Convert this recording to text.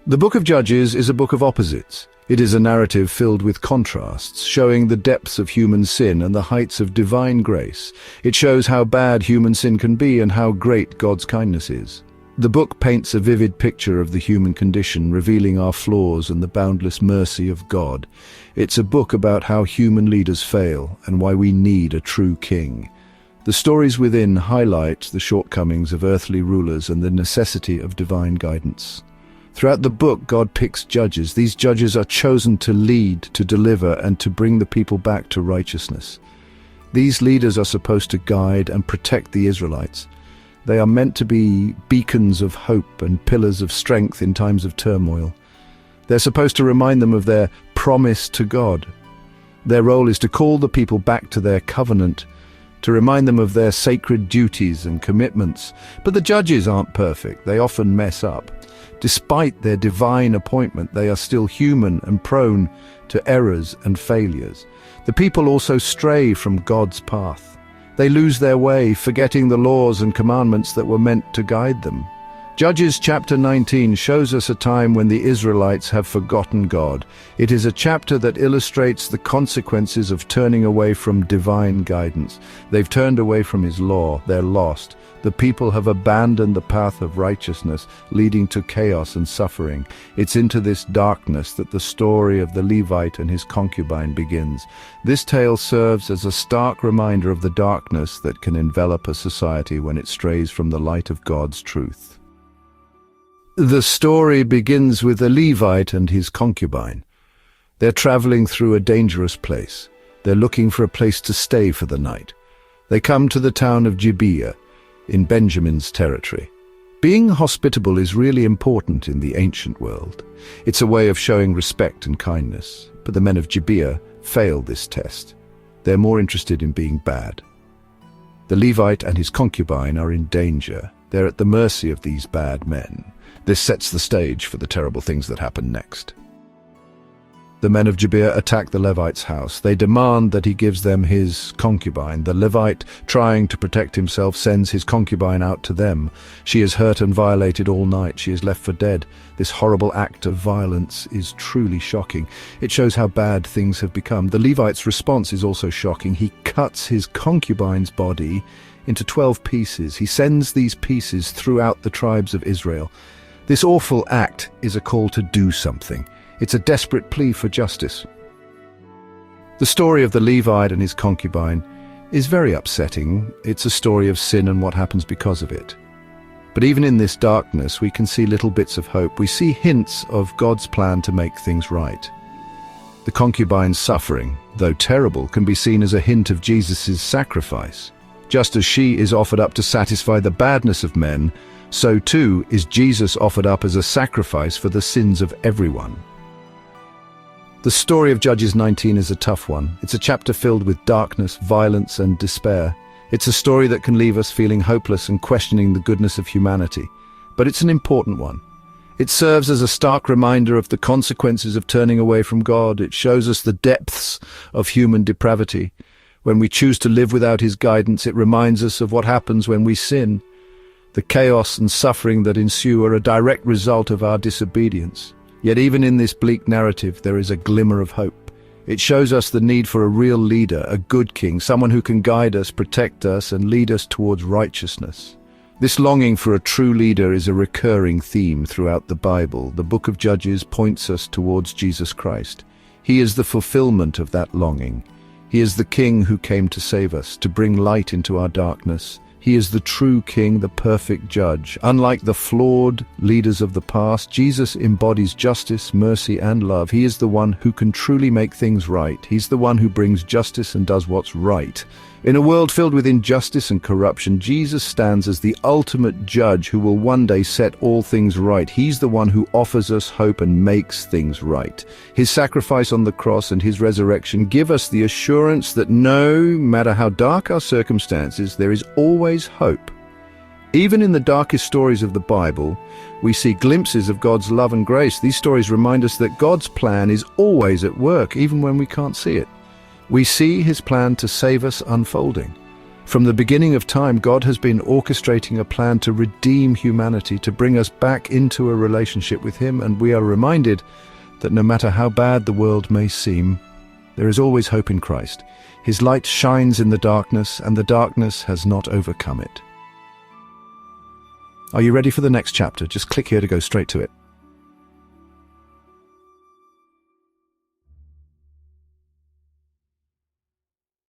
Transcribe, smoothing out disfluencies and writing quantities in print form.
The book of Judges is a book of opposites. It is a narrative filled with contrasts, showing the depths of human sin and the heights of divine grace. It shows how bad human sin can be and how great God's kindness is. The book paints a vivid picture of the human condition, revealing our flaws and the boundless mercy of God. It's a book about how human leaders fail and why we need a true king. The stories within highlight the shortcomings of earthly rulers and the necessity of divine guidance. Throughout the book, God picks judges. These judges are chosen to lead, to deliver, and to bring the people back to righteousness. These leaders are supposed to guide and protect the Israelites. They are meant to be beacons of hope and pillars of strength in times of turmoil. They're supposed to remind them of their promise to God. Their role is to call the people back to their covenant, to remind them of their sacred duties and commitments. But the judges aren't perfect. They often mess up. Despite their divine appointment, they are still human and prone to errors and failures. The people also stray from God's path. They lose their way, forgetting the laws and commandments that were meant to guide them. Judges chapter 19 shows us a time when the Israelites have forgotten God. It is a chapter that illustrates the consequences of turning away from divine guidance. They've turned away from His law. They're lost. The people have abandoned the path of righteousness, leading to chaos and suffering. It's into this darkness that the story of the Levite and his concubine begins. This tale serves as a stark reminder of the darkness that can envelop a society when it strays from the light of God's truth. The story begins with a Levite and his concubine. They're traveling through a dangerous place. They're looking for a place to stay for the night. They come to the town of Gibeah, in Benjamin's territory. Being hospitable is really important in the ancient world. It's a way of showing respect and kindness. But the men of Gibeah fail this test. They're more interested in being bad. The Levite and his concubine are in danger. They're at the mercy of these bad men. This sets the stage for the terrible things that happen next. The men of Gibeah attack the Levite's house. They demand that he gives them his concubine. The Levite, trying to protect himself, sends his concubine out to them. She is hurt and violated all night. She is left for dead. This horrible act of violence is truly shocking. It shows how bad things have become. The Levite's response is also shocking. He cuts his concubine's body into 12 pieces. He sends these pieces throughout the tribes of Israel. This awful act is a call to do something. It's a desperate plea for justice. The story of the Levite and his concubine is very upsetting. It's a story of sin and what happens because of it. But even in this darkness, we can see little bits of hope. We see hints of God's plan to make things right. The concubine's suffering, though terrible, can be seen as a hint of Jesus' sacrifice. Just as she is offered up to satisfy the badness of men, so too is Jesus offered up as a sacrifice for the sins of everyone. The story of Judges 19 is a tough one. It's a chapter filled with darkness, violence, and despair. It's a story that can leave us feeling hopeless and questioning the goodness of humanity. But it's an important one. It serves as a stark reminder of the consequences of turning away from God. It shows us the depths of human depravity. When we choose to live without His guidance, it reminds us of what happens when we sin. The chaos and suffering that ensue are a direct result of our disobedience. Yet even in this bleak narrative, there is a glimmer of hope. It shows us the need for a real leader, a good king, someone who can guide us, protect us, and lead us towards righteousness. This longing for a true leader is a recurring theme throughout the Bible. The book of Judges points us towards Jesus Christ. He is the fulfillment of that longing. He is the King who came to save us, to bring light into our darkness. He is the true King, the perfect judge. Unlike the flawed leaders of the past, Jesus embodies justice, mercy, and love. He is the one who can truly make things right. He's the one who brings justice and does what's right. In a world filled with injustice and corruption, Jesus stands as the ultimate judge who will one day set all things right. He's the one who offers us hope and makes things right. His sacrifice on the cross and His resurrection give us the assurance that no matter how dark our circumstances, there is always hope. Even in the darkest stories of the Bible, we see glimpses of God's love and grace. These stories remind us that God's plan is always at work, even when we can't see it. We see His plan to save us unfolding. From the beginning of time, God has been orchestrating a plan to redeem humanity, to bring us back into a relationship with Him, and we are reminded that no matter how bad the world may seem, there is always hope in Christ. His light shines in the darkness, and the darkness has not overcome it. Are you ready for the next chapter? Just click here to go straight to it.